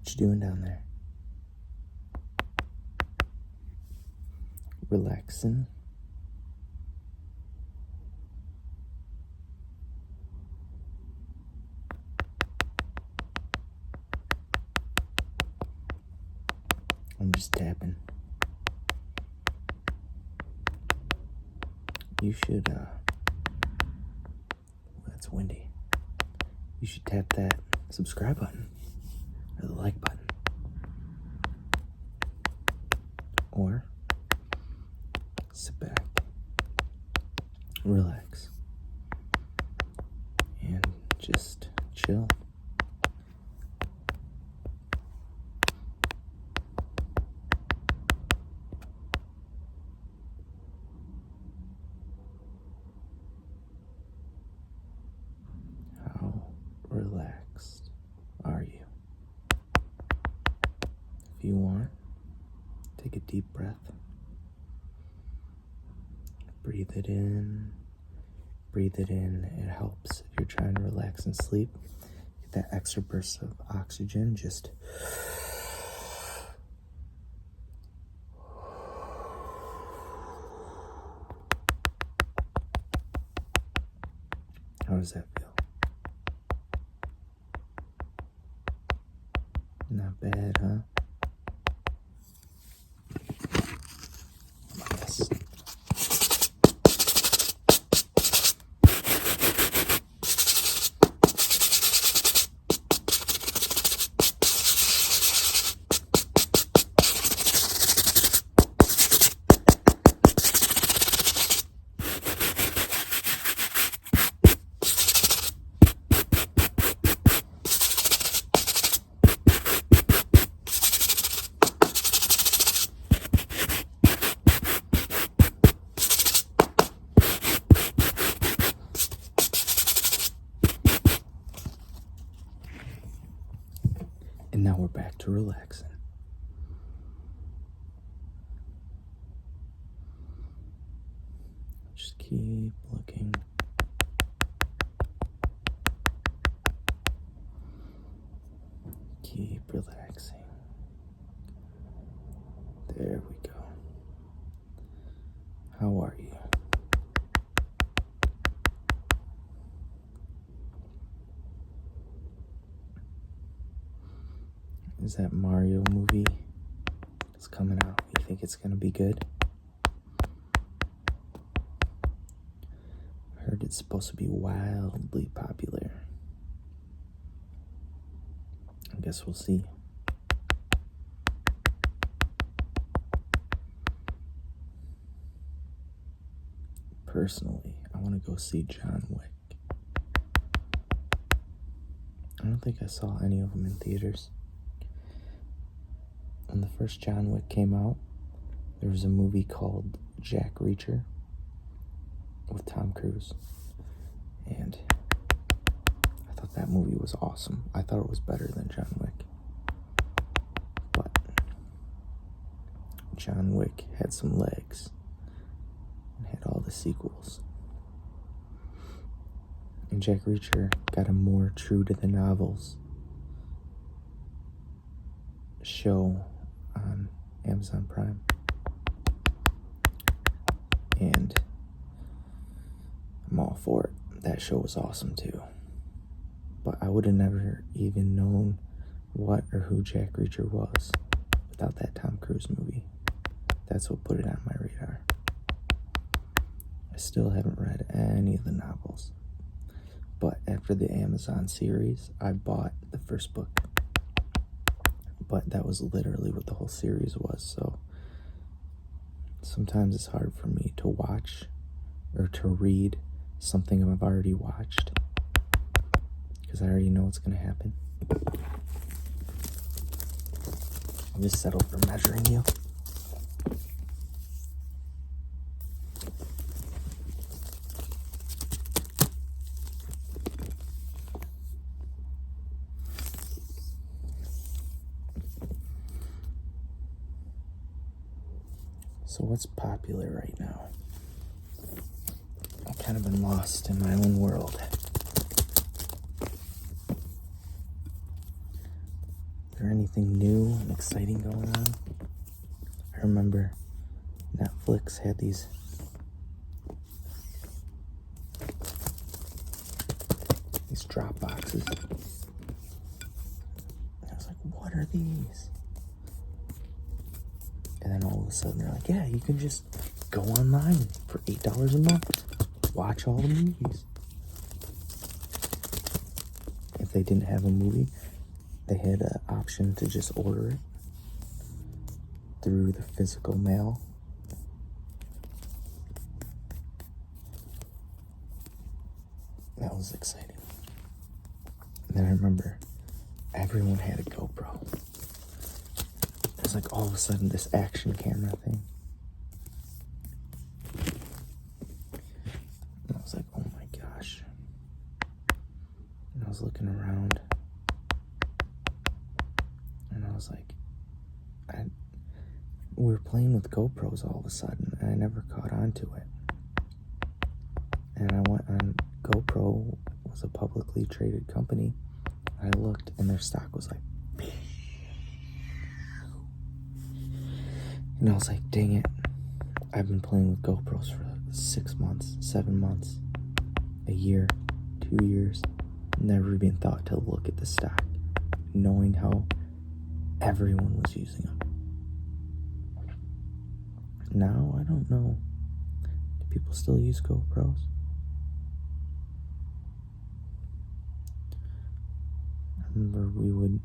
What you doing down there? Relaxing? I'm just tapping. You should, that's windy. You should tap that subscribe button or the like button. Or sit back, relax, and just chill. How relaxed are you? If you want, take a deep breath. Breathe it in. Breathe it in. It helps if you're trying to relax and sleep. Get that extra burst of oxygen. Just how does that feel? Not bad, huh? Yes. And now we're back to relaxing. Just keep looking. Keep relaxing. There we go. How are you? Is that Mario movie that's coming out? You think it's gonna be good? I heard it's supposed to be wildly popular. I guess we'll see. Personally, I want to go see John Wick. I don't think I saw any of them in theaters. When the first John Wick came out, there was a movie called Jack Reacher with Tom Cruise. And I thought that movie was awesome. I thought it was better than John Wick. But John Wick had some legs and had all the sequels. And Jack Reacher got a more true to the novels show on Amazon Prime. And I'm all for it. That show was awesome too. But I would have never even known what or who Jack Reacher was without that Tom Cruise movie. That's what put it on my radar. I still haven't read any of the novels. But after the Amazon series, I bought the first book. But that was literally what the whole series was, so sometimes it's hard for me to watch or to read something I've already watched because I already know what's going to happen. I'll just settle for measuring you. So what's popular right now? I've kind of been lost in my own world. there anything new and exciting going on? I remember Netflix had these drop boxes. I was like, what are these? And then all of a sudden they're like, yeah, you can just go online for $8 a month. Watch all the movies. If they didn't have a movie, they had an option to just order it through the physical mail. That was exciting. And then I remember everyone had a GoPro. It was like all of a sudden this action camera thing. And I was like, oh my gosh. And I was looking around. And I was like, we were playing with GoPros all of a sudden, and I never caught on to it. And I went on GoPro, was a publicly traded company. I looked, and their stock was like, and I was like, dang it. I've been playing with GoPros for 6 months, 7 months, a year, 2 years. Never even thought to look at the stock, knowing how everyone was using them. Now, I don't know. Do people still use GoPros? I remember my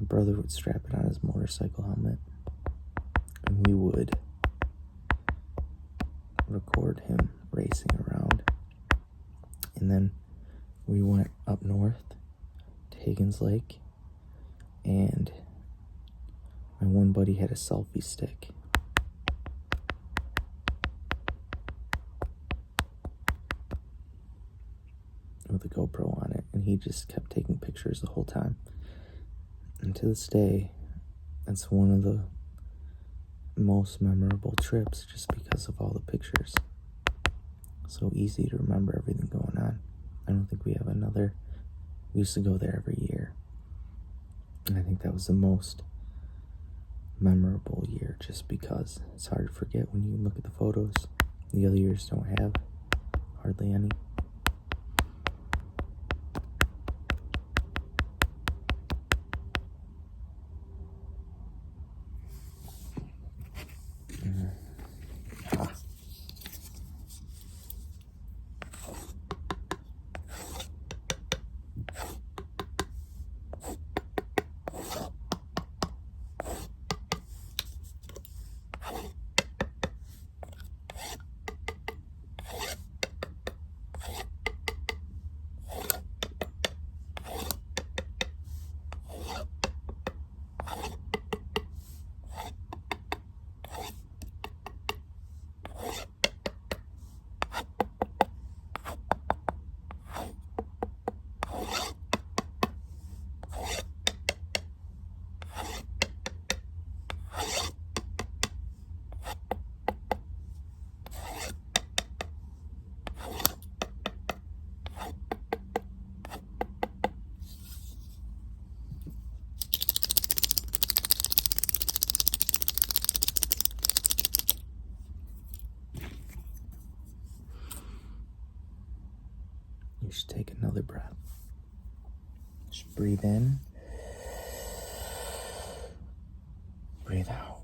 brother would strap it on his motorcycle helmet, and we would record him racing around. And then we went up north to Higgins Lake, and my one buddy had a selfie stick. With a GoPro on it, and he just kept taking pictures the whole time. And to this day, that's one of the most memorable trips, just because of all the pictures. So easy to remember everything going on. I don't think we have another. We used to go there every year, and I think that was the most memorable year, just because it's hard to forget when you look at the photos. The other years don't have hardly any. You should take another breath. Just breathe in. Breathe out.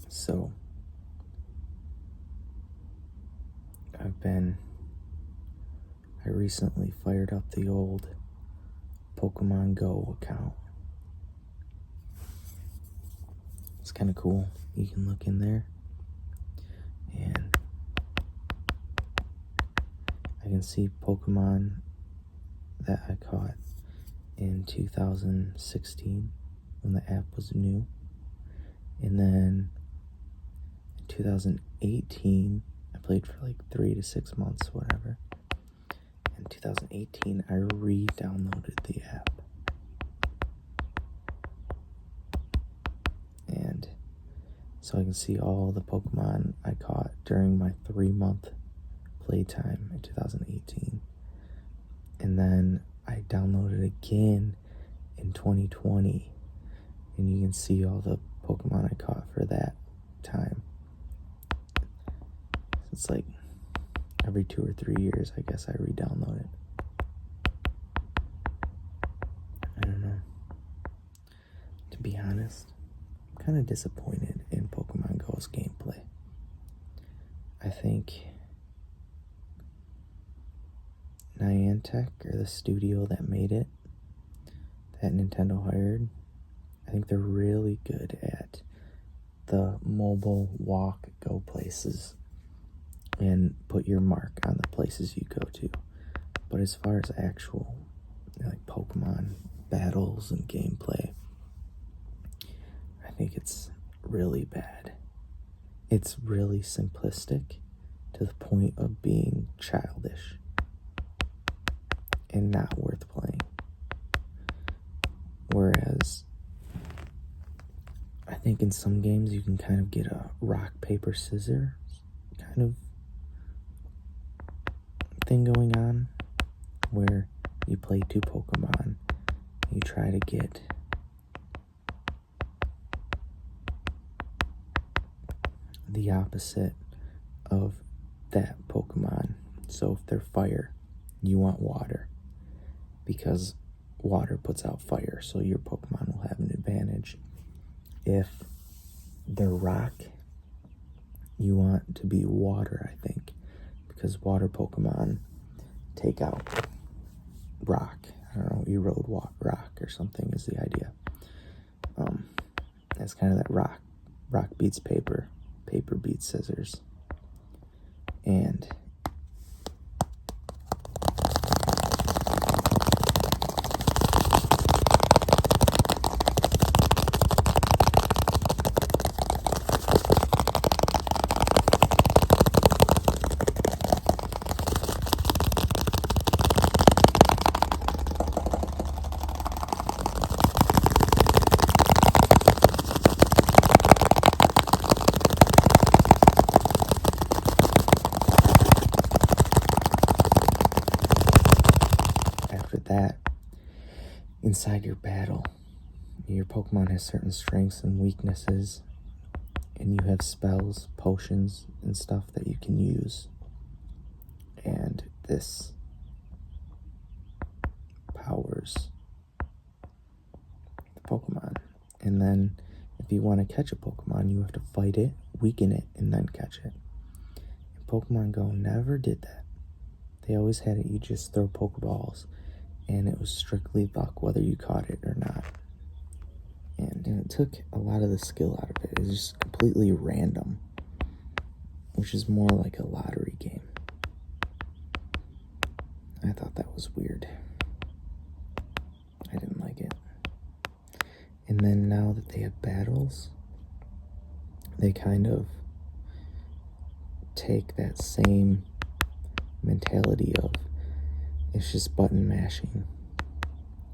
So, I recently fired up the old Pokemon Go account. It's kind of cool. You can look in there, and I can see Pokemon that I caught in 2016 when the app was new. And then in 2018, I played for like 3 to 6 months, whatever. In 2018, I re-downloaded the app. And so I can see all the Pokemon I caught during my 3-month playtime in 2018. And then I downloaded again in 2020, and you can see all the Pokemon I caught for that time. It's like every 2 or 3 years, I guess I re-download it. I don't know. To be honest, I'm kind of disappointed in Pokemon Go's gameplay. I think Niantic, or the studio that made it, that Nintendo hired, I think they're really good at the mobile walk, go places, and put your mark on the places you go to. But as far as actual, like, Pokemon battles and gameplay, I think it's really bad. It's really simplistic to the point of being childish and not worth playing. Whereas I think in some games you can kind of get a rock, paper, scissors kind of thing going on, where you play 2 Pokemon, you try to get the opposite of that Pokemon. So if they're fire, you want water, because water puts out fire, so your Pokemon will have an advantage. If they're rock, you want to be water, I think, because water Pokemon take out rock. I don't know, erode rock or something is the idea. It's kind of that rock beats paper, paper beats scissors. And after that, inside your battle, your Pokemon has certain strengths and weaknesses, and you have spells, potions, and stuff that you can use. And this powers the Pokemon. And then if you want to catch a Pokemon, you have to fight it, weaken it, and then catch it. And Pokemon Go never did that. They always had it, you just throw Pokeballs, and it was strictly luck whether you caught it or not. And it took a lot of the skill out of it. It was just completely random, which is more like a lottery game. I thought that was weird. I didn't like it. And then now that they have battles, they kind of take that same mentality of, it's just button mashing.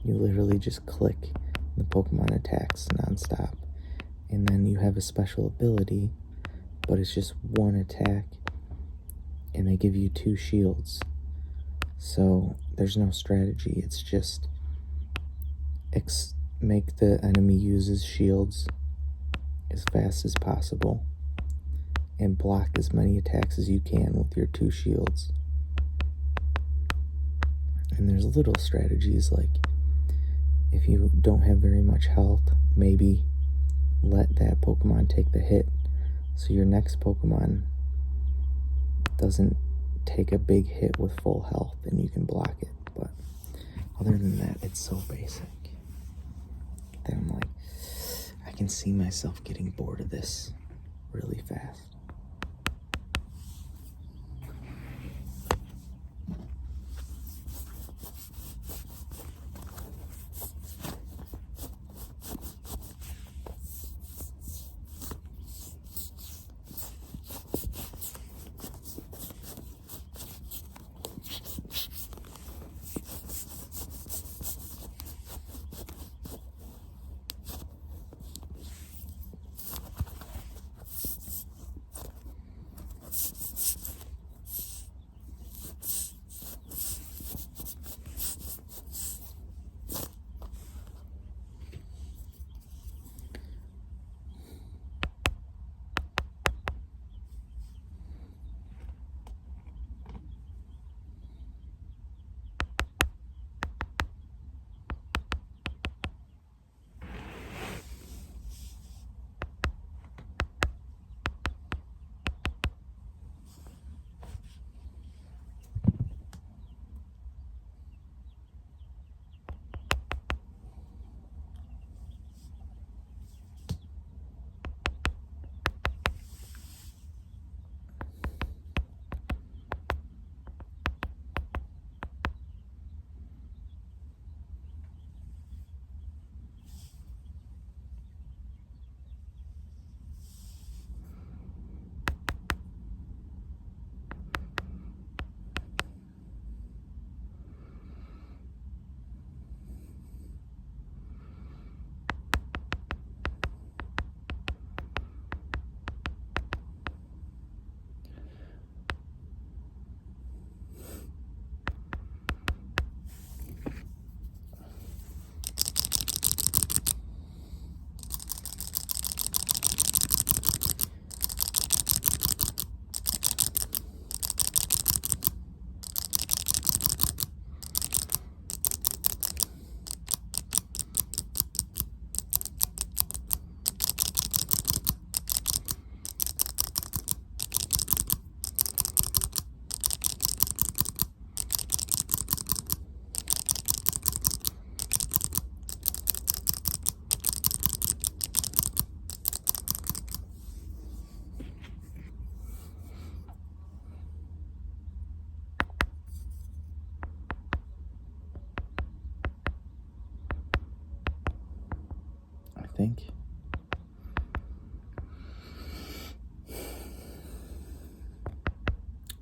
You literally just click, the Pokemon attacks nonstop. And then you have a special ability, but it's just one attack, and they give you 2 shields. So there's no strategy, it's just make the enemy use his shields as fast as possible and block as many attacks as you can with your 2 shields. And there's little strategies, like if you don't have very much health, maybe let that Pokemon take the hit so your next Pokemon doesn't take a big hit with full health and you can block it. But other than that, it's so basic that I'm like, I can see myself getting bored of this really fast.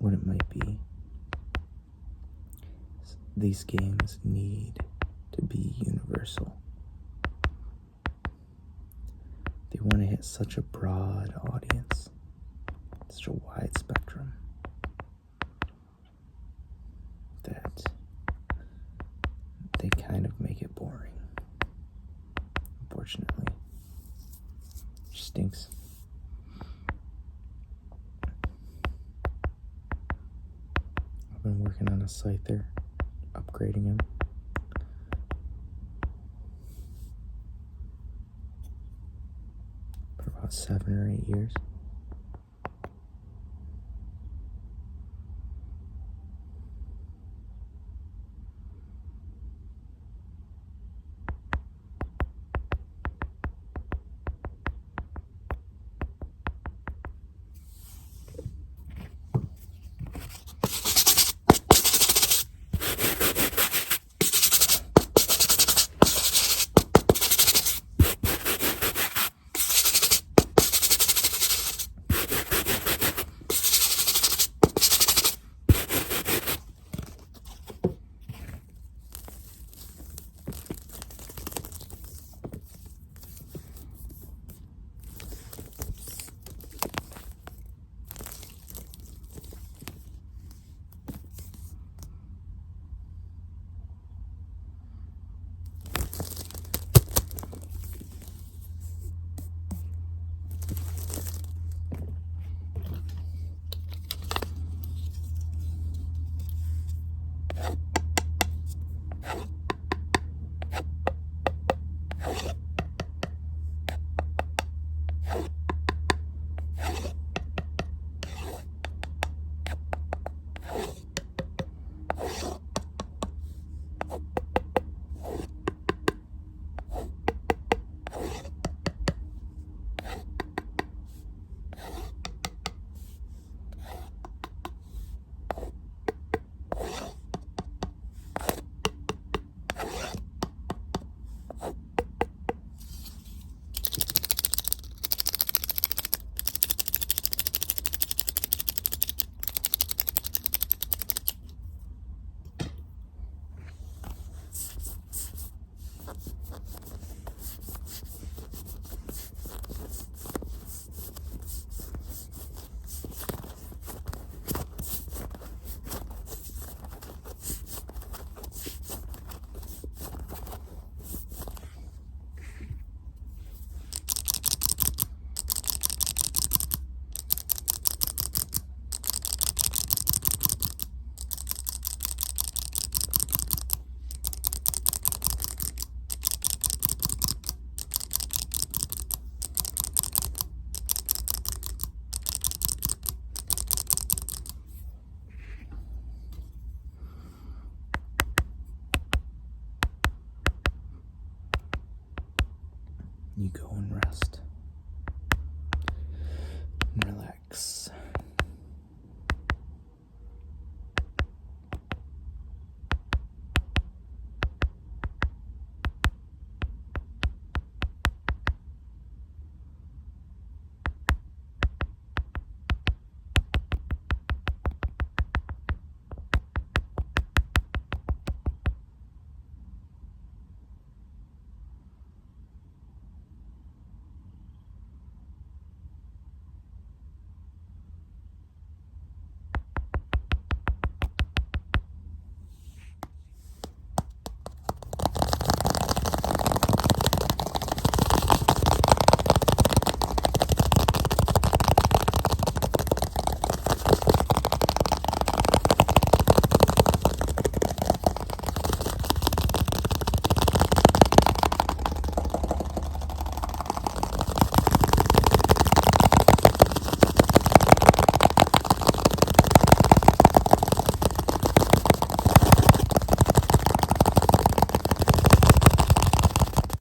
what it might be. These games need to be universal. They want to hit such a broad audience, such a wide spectrum, that they kind of make it boring. Unfortunately. Which stinks. I've been working on a site there, upgrading him. For about 7 or 8 years. You go and rest and relax.